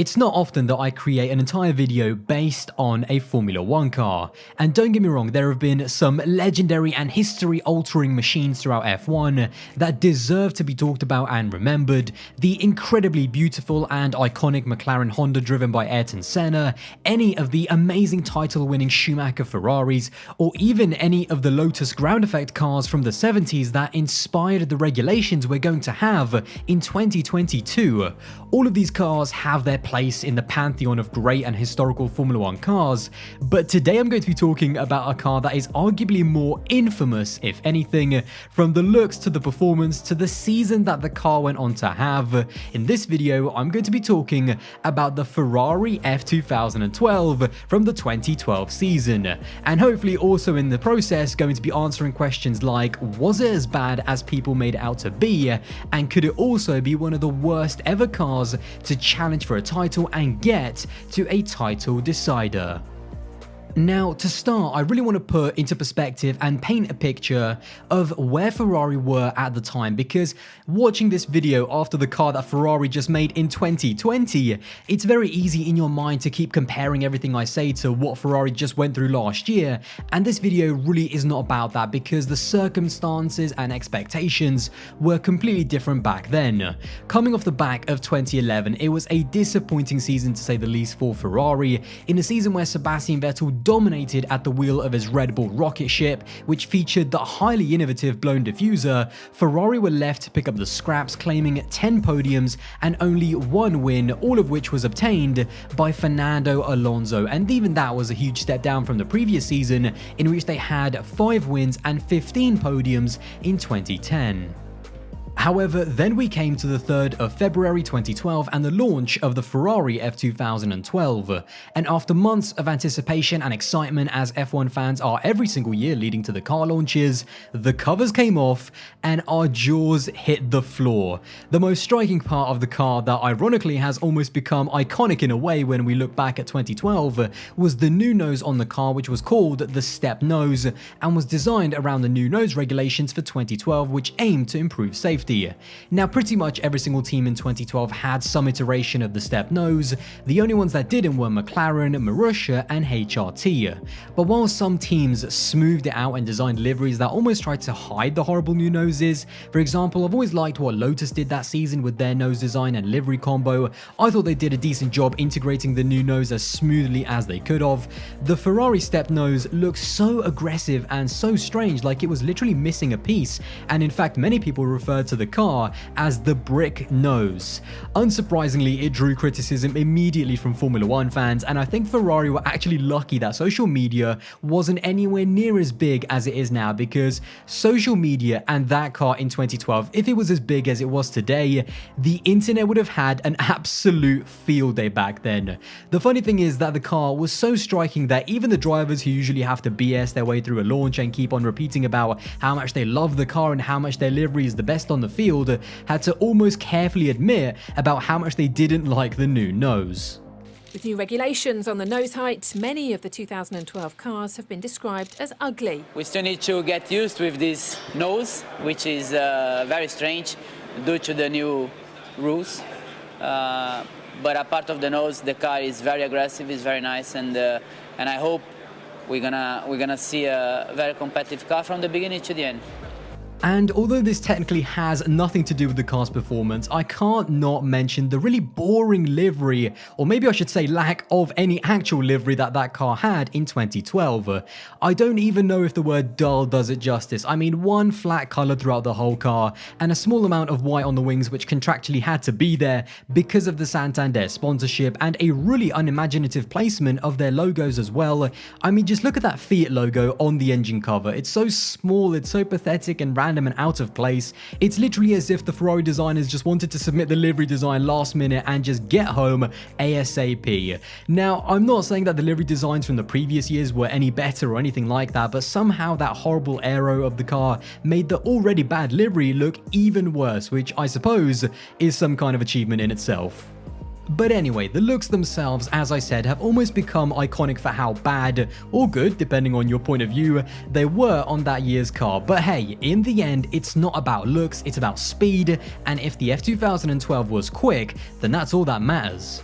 It's not often that I create an entire video based on a Formula 1 car, and don't get me wrong, there have been some legendary and history-altering machines throughout F1 that deserve to be talked about and remembered. The incredibly beautiful and iconic McLaren Honda driven by Ayrton Senna, any of the amazing title-winning Schumacher Ferraris, or even any of the Lotus ground effect cars from the 70s that inspired the regulations we're going to have in 2022. All of these cars have their place in the pantheon of great and historical Formula 1 cars, but today I'm going to be talking about a car that is arguably more infamous, if anything, from the looks to the performance to the season that the car went on to have. In this video, I'm going to be talking about the Ferrari F2012 from the 2012 season, and hopefully also in the process going to be answering questions like, was it as bad as people made it out to be, and could it also be one of the worst ever cars to challenge for a title and get to a title decider? Now, to start, I really want to put into perspective and paint a picture of where Ferrari were at the time, because watching this video after the car that Ferrari just made in 2020, it's very easy in your mind to keep comparing everything I say to what Ferrari just went through last year, and this video really is not about that because the circumstances and expectations were completely different back then. Coming off the back of 2011, it was a disappointing season to say the least for Ferrari, in a season where Sebastian Vettel dominated at the wheel of his Red Bull rocket ship, which featured the highly innovative blown diffuser. Ferrari were left to pick up the scraps, claiming 10 podiums and only one win, all of which was obtained by Fernando Alonso, and even that was a huge step down from the previous season, in which they had 5 wins and 15 podiums in 2010. However, then we came to the 3rd of February 2012 and the launch of the Ferrari F2012, and after months of anticipation and excitement, as F1 fans are every single year leading to the car launches, the covers came off and our jaws hit the floor. The most striking part of the car that ironically has almost become iconic in a way when we look back at 2012 was the new nose on the car, which was called the step nose and was designed around the new nose regulations for 2012, which aimed to improve safety. Now, pretty much every single team in 2012 had some iteration of the step nose. The only ones that didn't were McLaren, Marussia, and HRT. But while some teams smoothed it out and designed liveries that almost tried to hide the horrible new noses, for example, I've always liked what Lotus did that season with their nose design and livery combo. I thought they did a decent job integrating the new nose as smoothly as they could have. The Ferrari step nose looks so aggressive and so strange, like it was literally missing a piece, and in fact many people referred to the car as the brick nose. Unsurprisingly, it drew criticism immediately from Formula 1 fans, and I think Ferrari were actually lucky that social media wasn't anywhere near as big as it is now, because social media and that car in 2012, if it was as big as it was today, the internet would have had an absolute field day back then. The funny thing is that the car was so striking that even the drivers who usually have to BS their way through a launch and keep on repeating about how much they love the car and how much their livery is the best on the field had to almost carefully admit about how much they didn't like the new nose. With new regulations on the nose height, many of the 2012 cars have been described as ugly. We still need to get used with this nose, which is very strange due to the new rules. But apart of the nose, the car is very aggressive, is very nice, and I hope we're gonna see a very competitive car from the beginning to the end. And although this technically has nothing to do with the car's performance, I can't not mention the really boring livery, or maybe I should say lack of any actual livery that car had in 2012. I don't even know if the word dull does it justice. I mean, one flat color throughout the whole car and a small amount of white on the wings, which contractually had to be there because of the Santander sponsorship, and a really unimaginative placement of their logos as well. I mean, just look at that Fiat logo on the engine cover. It's so small, it's so pathetic and random and out of place. It's literally as if the Ferrari designers just wanted to submit the livery design last minute and just get home ASAP. Now, I'm not saying that the livery designs from the previous years were any better or anything like that, but somehow that horrible aero of the car made the already bad livery look even worse, which I suppose is some kind of achievement in itself. But anyway, the looks themselves, as I said, have almost become iconic for how bad, or good, depending on your point of view, they were on that year's car. But hey, in the end, it's not about looks, it's about speed, and if the F2012 was quick, then that's all that matters.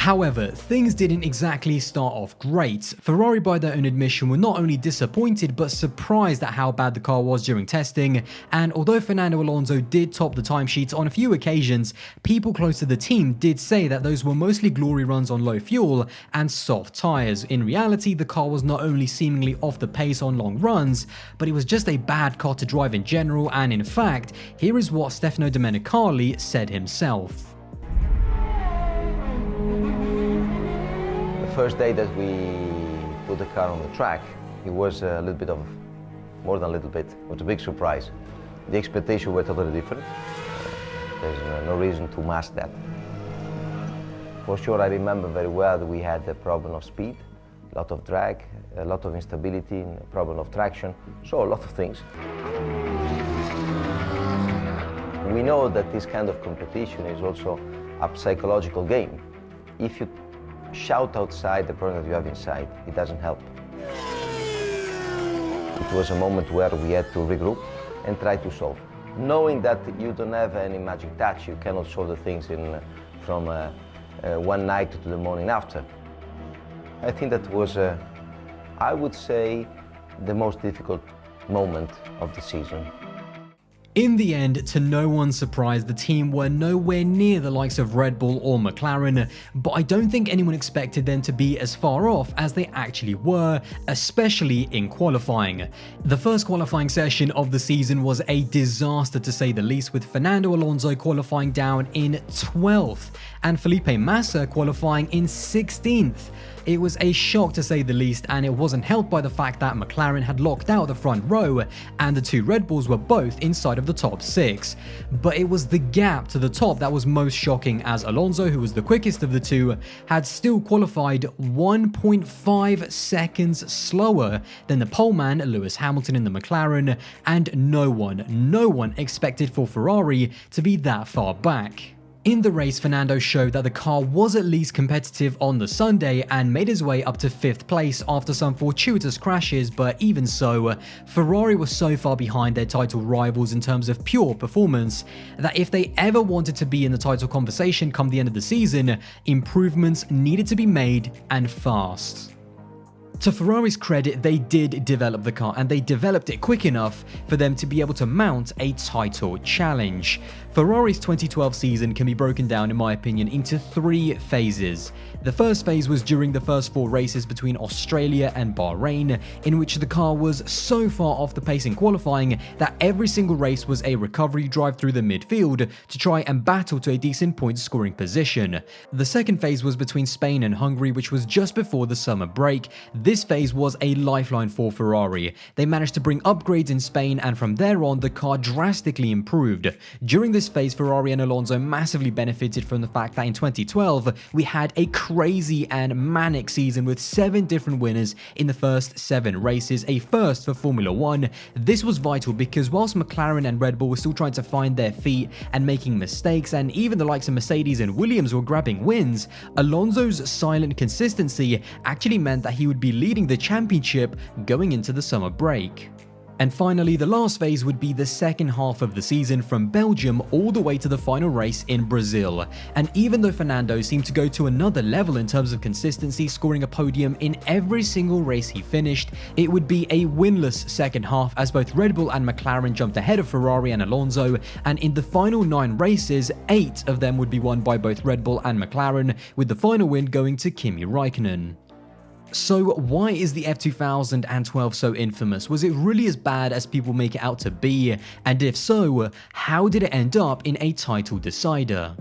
However, things didn't exactly start off great. Ferrari, by their own admission, were not only disappointed but surprised at how bad the car was during testing, and although Fernando Alonso did top the timesheets on a few occasions, people close to the team did say that those were mostly glory runs on low fuel and soft tyres. In reality, the car was not only seemingly off the pace on long runs, but it was just a bad car to drive in general, and in fact, here is what Stefano Domenicali said himself. First day that we put the car on the track, it was a little bit of, more than a little bit, it was a big surprise. The expectations were totally different. There's no reason to mask that. For sure, I remember very well that we had a problem of speed, a lot of drag, a lot of instability, a problem of traction, so a lot of things. We know that this kind of competition is also a psychological game. If you shout outside the problem that you have inside, it doesn't help. It was a moment where we had to regroup and try to solve. Knowing that you don't have any magic touch, you cannot solve the things from one night to the morning after. I think that was, I would say, the most difficult moment of the season. In the end, to no one's surprise, the team were nowhere near the likes of Red Bull or McLaren, but I don't think anyone expected them to be as far off as they actually were, especially in qualifying. The first qualifying session of the season was a disaster to say the least, with Fernando Alonso qualifying down in 12th and Felipe Massa qualifying in 16th. It was a shock to say the least, and it wasn't helped by the fact that McLaren had locked out the front row and the two Red Bulls were both inside of the top 6. But it was the gap to the top that was most shocking, as Alonso, who was the quickest of the two, had still qualified 1.5 seconds slower than the poleman Lewis Hamilton in the McLaren, and no one expected for Ferrari to be that far back. In the race, Fernando showed that the car was at least competitive on the Sunday and made his way up to 5th place after some fortuitous crashes, but even so, Ferrari was so far behind their title rivals in terms of pure performance that if they ever wanted to be in the title conversation come the end of the season, improvements needed to be made, and fast. To Ferrari's credit, they did develop the car, and they developed it quick enough for them to be able to mount a title challenge. Ferrari's 2012 season can be broken down, in my opinion, into 3 phases. The first phase was during the first 4 races between Australia and Bahrain, in which the car was so far off the pace in qualifying that every single race was a recovery drive through the midfield to try and battle to a decent point scoring position. The second phase was between Spain and Hungary, which was just before the summer break. This phase was a lifeline for Ferrari. They managed to bring upgrades in Spain, and from there on, the car drastically improved. During this phase, Ferrari and Alonso massively benefited from the fact that in 2012, we had a crazy and manic season with 7 different winners in the first 7 races, a first for Formula 1. This was vital because whilst McLaren and Red Bull were still trying to find their feet and making mistakes, and even the likes of Mercedes and Williams were grabbing wins, Alonso's silent consistency actually meant that he would be leading the championship going into the summer break. And finally, the last phase would be the second half of the season, from Belgium all the way to the final race in Brazil. And even though Fernando seemed to go to another level in terms of consistency, scoring a podium in every single race he finished, it would be a winless second half as both Red Bull and McLaren jumped ahead of Ferrari and Alonso, and in the final 9 races, 8 of them would be won by both Red Bull and McLaren, with the final win going to Kimi Räikkönen. So why is the F2012 so infamous? Was it really as bad as people make it out to be? And if so, how did it end up in a title decider?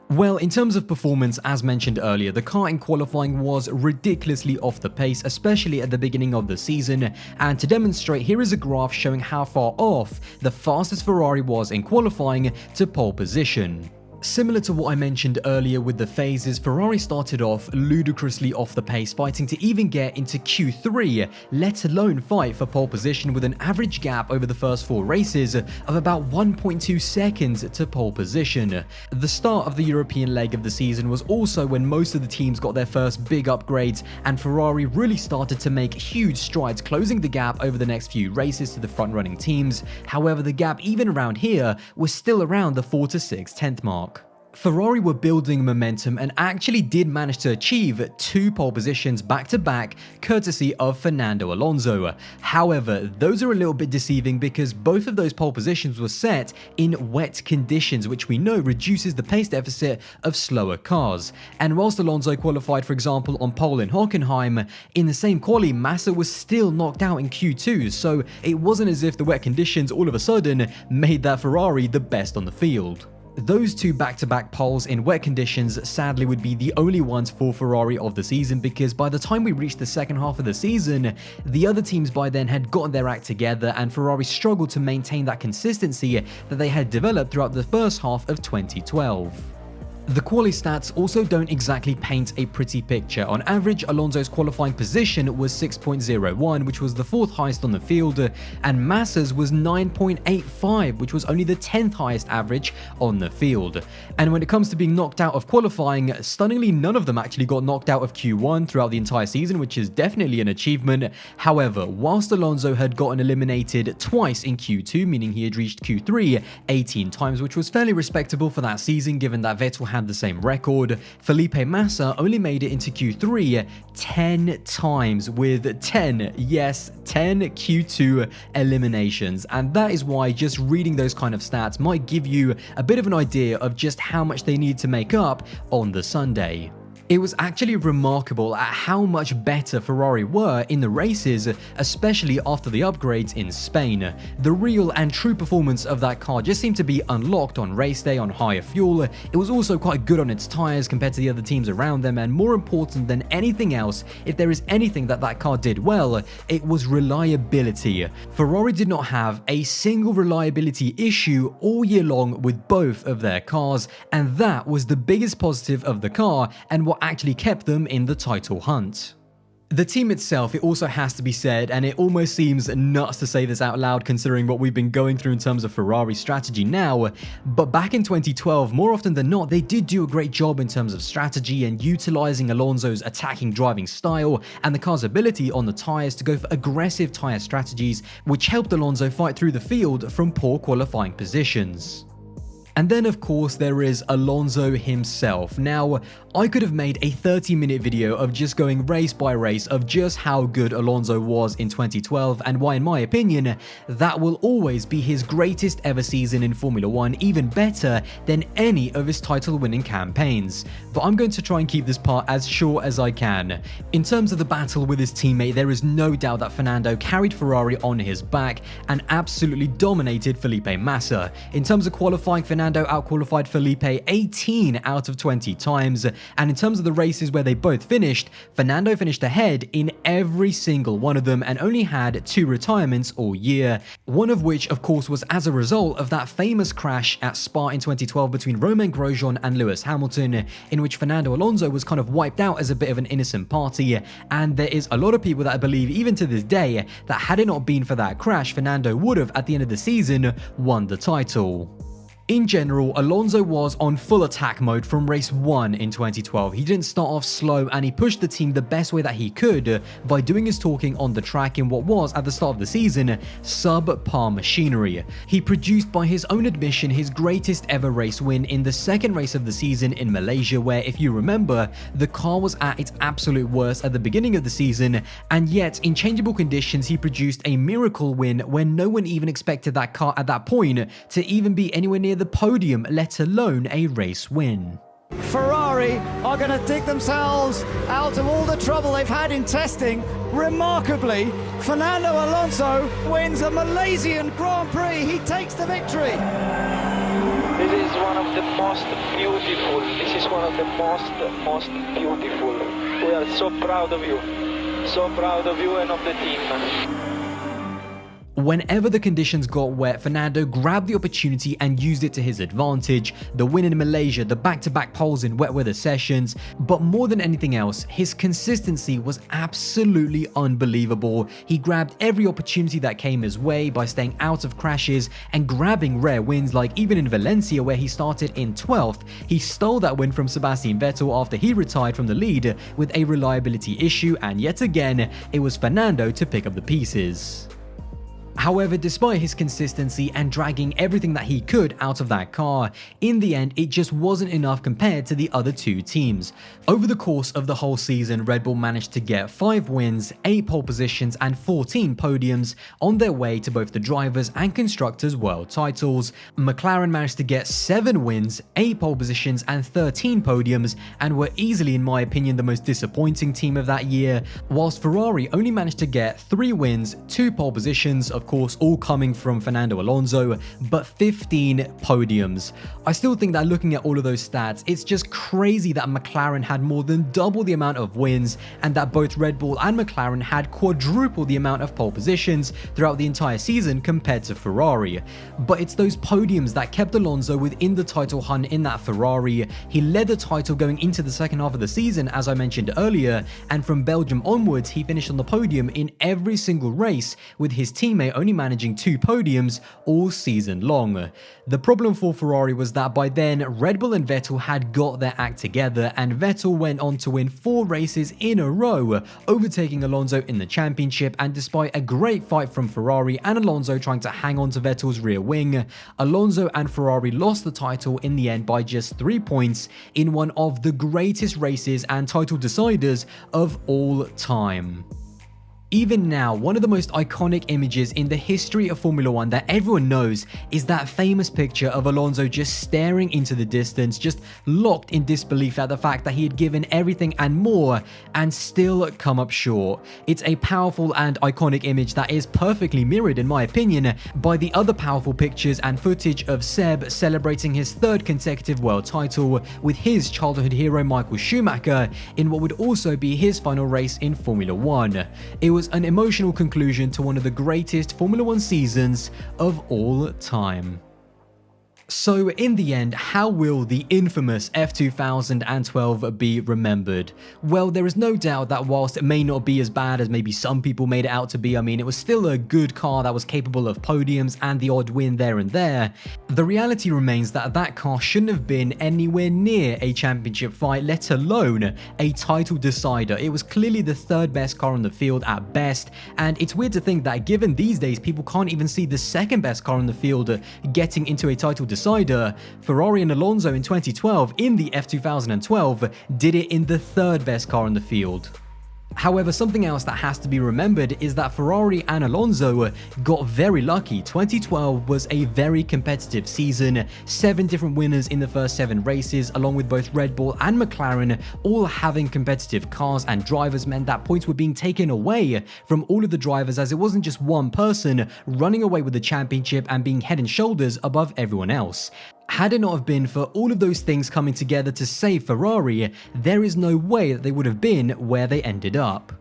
Well, in terms of performance, as mentioned earlier, the car in qualifying was ridiculously off the pace, especially at the beginning of the season, and to demonstrate, here is a graph showing how far off the fastest Ferrari was in qualifying to pole position. Similar to what I mentioned earlier with the phases, Ferrari started off ludicrously off the pace, fighting to even get into Q3, let alone fight for pole position, with an average gap over the first 4 races of about 1.2 seconds to pole position. The start of the European leg of the season was also when most of the teams got their first big upgrades, and Ferrari really started to make huge strides, closing the gap over the next few races to the front-running teams. However, the gap even around here was still around the 4 to 6 tenth mark. Ferrari were building momentum and actually did manage to achieve 2 pole positions back-to-back, courtesy of Fernando Alonso. However, those are a little bit deceiving because both of those pole positions were set in wet conditions, which we know reduces the pace deficit of slower cars. And whilst Alonso qualified, for example, on pole in Hockenheim, in the same quali, Massa was still knocked out in Q2, so it wasn't as if the wet conditions all of a sudden made that Ferrari the best on the field. Those 2 back-to-back poles in wet conditions sadly would be the only ones for Ferrari of the season, because by the time we reached the second half of the season, the other teams by then had gotten their act together and Ferrari struggled to maintain that consistency that they had developed throughout the first half of 2012. The quali stats also don't exactly paint a pretty picture. On average, Alonso's qualifying position was 6.01, which was the 4th highest on the field, and Massa's was 9.85, which was only the 10th highest average on the field. And when it comes to being knocked out of qualifying, stunningly none of them actually got knocked out of Q1 throughout the entire season, which is definitely an achievement. However, whilst Alonso had gotten eliminated twice in Q2, meaning he had reached Q3 18 times, which was fairly respectable for that season given that Vettel had the same record, Felipe Massa only made it into Q3 10 times with 10, yes, 10 Q2 eliminations. And that is why just reading those kind of stats might give you a bit of an idea of just how much they need to make up on the Sunday. It was actually remarkable at how much better Ferrari were in the races, especially after the upgrades in Spain. The real and true performance of that car just seemed to be unlocked on race day on higher fuel. It was also quite good on its tyres compared to the other teams around them, and more important than anything else, if there is anything that that car did well, it was reliability. Ferrari did not have a single reliability issue all year long with both of their cars, and that was the biggest positive of the car and what actually kept them in the title hunt. The team itself, it also has to be said, and it almost seems nuts to say this out loud considering what we've been going through in terms of Ferrari's strategy now, but back in 2012, more often than not, they did do a great job in terms of strategy and utilizing Alonso's attacking driving style and the car's ability on the tyres to go for aggressive tyre strategies, which helped Alonso fight through the field from poor qualifying positions. And then of course there is Alonso himself. Now, I could have made a 30-minute video of just going race by race of just how good Alonso was in 2012 and why, in my opinion, that will always be his greatest ever season in Formula 1, even better than any of his title-winning campaigns. But I'm going to try and keep this part as short as I can. In terms of the battle with his teammate, there is no doubt that Fernando carried Ferrari on his back and absolutely dominated Felipe Massa. In terms of qualifying, Fernando outqualified Felipe 18 out of 20 times, and in terms of the races where they both finished, Fernando finished ahead in every single one of them and only had 2 retirements all year, one of which of course was as a result of that famous crash at Spa in 2012 between Romain Grosjean and Lewis Hamilton, in which Fernando Alonso was kind of wiped out as a bit of an innocent party. And there is a lot of people that believe, even to this day, that had it not been for that crash, Fernando would have at the end of the season won the title. In general, Alonso was on full attack mode from race 1 in 2012. He didn't start off slow and he pushed the team the best way that he could by doing his talking on the track in what was, at the start of the season, subpar machinery. He produced, by his own admission, his greatest ever race win in the second race of the season in Malaysia, where, if you remember, the car was at its absolute worst at the beginning of the season, and yet in changeable conditions he produced a miracle win when no one even expected that car at that point to even be anywhere near the podium, let alone a race win. Ferrari are going to dig themselves out of all the trouble they've had in testing. Remarkably, Fernando Alonso wins a Malaysian Grand Prix. He takes the victory. This is one of the most beautiful. This is one of the most beautiful. We are so proud of you. So proud of you and of the team. Whenever the conditions got wet, Fernando grabbed the opportunity and used it to his advantage. The win in Malaysia, the back-to-back poles in wet weather sessions, but more than anything else, his consistency was absolutely unbelievable. He grabbed every opportunity that came his way by staying out of crashes and grabbing rare wins, like even in Valencia where he started in 12th. He stole that win from Sebastian Vettel after he retired from the lead with a reliability issue, and yet again, it was Fernando to pick up the pieces. However, despite his consistency and dragging everything that he could out of that car, in the end it just wasn't enough compared to the other two teams. Over the course of the whole season, Red Bull managed to get 5 wins, 8 pole positions and 14 podiums on their way to both the drivers' and constructors' world titles. McLaren managed to get 7 wins, 8 pole positions and 13 podiums, and were easily, in my opinion, the most disappointing team of that year, whilst Ferrari only managed to get 3 wins, 2 pole positions, of course all coming from Fernando Alonso, but 15 podiums. I still think that looking at all of those stats, it's just crazy that McLaren had more than double the amount of wins and that both Red Bull and McLaren had quadruple the amount of pole positions throughout the entire season compared to Ferrari. But it's those podiums that kept Alonso within the title hunt in that Ferrari. He led the title going into the second half of the season, as I mentioned earlier, and from Belgium onwards he finished on the podium in every single race, with his teammate only managing 2 podiums all season long. The problem for Ferrari was that by then Red Bull and Vettel had got their act together, and Vettel went on to win 4 races in a row, overtaking Alonso in the championship. And despite a great fight from Ferrari and Alonso trying to hang on to Vettel's rear wing, Alonso and Ferrari lost the title in the end by just 3 points in one of the greatest races and title deciders of all time. Even now, one of the most iconic images in the history of Formula 1 that everyone knows is that famous picture of Alonso just staring into the distance, just locked in disbelief at the fact that he had given everything and more and still come up short. It's a powerful and iconic image that is perfectly mirrored, in my opinion, by the other powerful pictures and footage of Seb celebrating his 3rd consecutive world title with his childhood hero Michael Schumacher in what would also be his final race in Formula 1. It was an emotional conclusion to one of the greatest Formula 1 seasons of all time. So in the end, how will the infamous F2012 be remembered? Well, there is no doubt that whilst it may not be as bad as maybe some people made it out to be, I mean, it was still a good car that was capable of podiums and the odd win there and there. The reality remains that that car shouldn't have been anywhere near a championship fight, let alone a title decider. It was clearly the 3rd best car on the field at best, and it's weird to think that given these days people can't even see the 2nd best car on the field getting into a title decider, Ferrari and Alonso in 2012 in the F2012 did it in the 3rd best car on the field. However, something else that has to be remembered is that Ferrari and Alonso got very lucky. 2012 was a very competitive season, 7 different winners in the first 7 races, along with both Red Bull and McLaren all having competitive cars and drivers meant that points were being taken away from all of the drivers, as it wasn't just one person running away with the championship and being head and shoulders above everyone else. Had it not have been for all of those things coming together to save Ferrari, there is no way that they would have been where they ended up.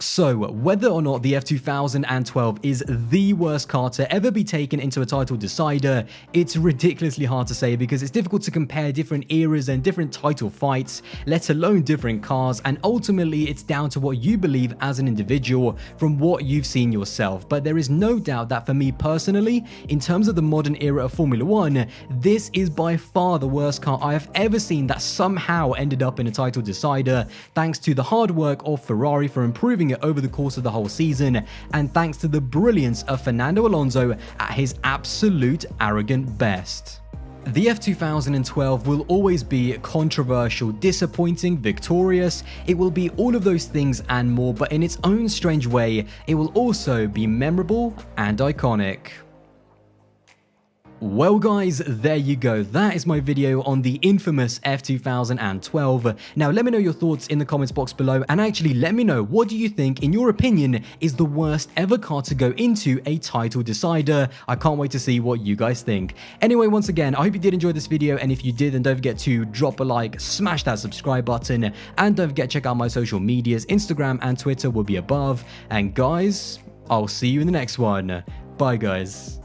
So, whether or not the F2012 is the worst car to ever be taken into a title decider, it's ridiculously hard to say because it's difficult to compare different eras and different title fights, let alone different cars, and ultimately it's down to what you believe as an individual from what you've seen yourself. But there is no doubt that for me personally, in terms of the modern era of Formula 1, this is by far the worst car I have ever seen that somehow ended up in a title decider, thanks to the hard work of Ferrari for improving it over the course of the whole season, and thanks to the brilliance of Fernando Alonso at his absolute arrogant best. The F2012 will always be controversial, disappointing, victorious. It will be all of those things and more, but in its own strange way, it will also be memorable and iconic. Well guys, there you go. That is my video on the infamous F2012. Now let me know your thoughts in the comments box below, and actually let me know, what do you think, in your opinion, is the worst ever car to go into a title decider? I can't wait to see what you guys think. Anyway, once again, I hope you did enjoy this video, and if you did, then don't forget to drop a like, smash that subscribe button, and don't forget to check out my social medias. Instagram and Twitter will be above. And guys, I'll see you in the next one. Bye guys.